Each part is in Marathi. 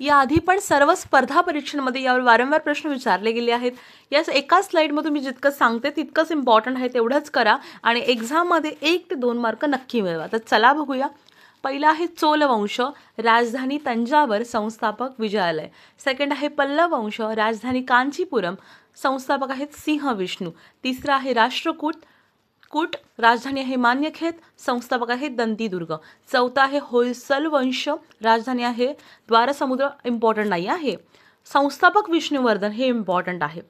याआधी पण सर्व स्पर्धा परीक्षांमध्ये यावर वारंवार प्रश्न विचारले गेले आहेत. याच एका स्लाईडमधून मी जितकं सांगते तितकंच इम्पॉर्टंट आहे, तेवढंच करा आणि एक्झाममध्ये 1 ते 2 मार्क नक्की मिळवा. तर चला बघूया. पहिला आहे चोल वंश, राजधानी तंजावर, संस्थापक विजयालय. सेकंड आहे पल्लव वंश, राजधानी कांचीपुरम, संस्थापक आहेत सिंह विष्णू. तिसरा आहे राष्ट्रकूट राजधानी आहे मान्यखेत, संस्थापक आहे दंतीदुर्ग. चौथा आहे होयसल वंश, राजधानी आहे द्वारसमुद्र, इम्पॉर्टंट नाही आहे. संस्थापक विष्णुवर्धन हे इम्पॉर्टंट आहे.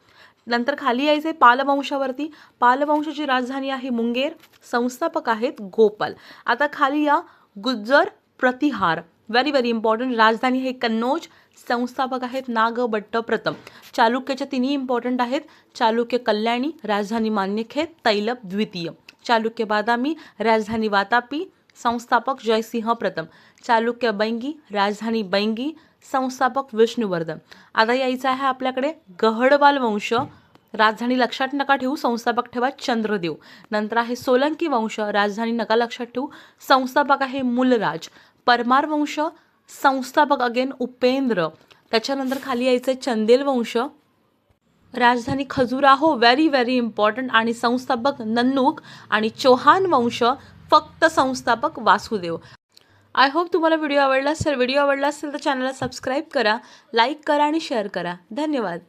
नंतर खाली यायचे पालवंशावरती. पालवंशाची राजधानी आहे मुंगेर, संस्थापक आहेत गोपाल. आता खाली या गुज्जर प्रतिहार, व्हेरी व्हेरी इम्पॉर्टंट, राजधानी आहे कन्नौज, संस्थापक आहेत नागभट्ट प्रथम. चालुक्याच्या तिन्ही इम्पॉर्टंट आहेत. चालुक्य कल्याणी, राजधानी मान्यखेत, तैलप द्वितीय. चालुक्य बादामी, राजधानी वातापी, संस्थापक जयसिंह प्रथम. चालुक्य बैंगी, राजधानी बैंगी, संस्थापक विष्णुवर्धन. आता यायचं आहे आपल्याकडे गहडवाल वंश, राजधानी लक्षात नका ठेवू, संस्थापक ठेवा चंद्रदेव. नंतर आहे सोलंकी वंश, राजधानी नका लक्षात ठेवू, संस्थापक आहे मूलराज. परमार वंश, संस्थापक अगेन उपेंद्र. त्याच्यानंतर खाली यायचं चंदेल वंश, राजधानी खजुराहो, व्हेरी व्हेरी इम्पॉर्टंट, आणि संस्थापक नन्नूक. आणि चौहान वंश, फक्त संस्थापक वासुदेव. आय होप तुम्हाला व्हिडिओ आवडला असेल. व्हिडिओ आवडला असेल तर चॅनलला सबस्क्राईब करा, लाईक करा आणि शेअर करा. धन्यवाद.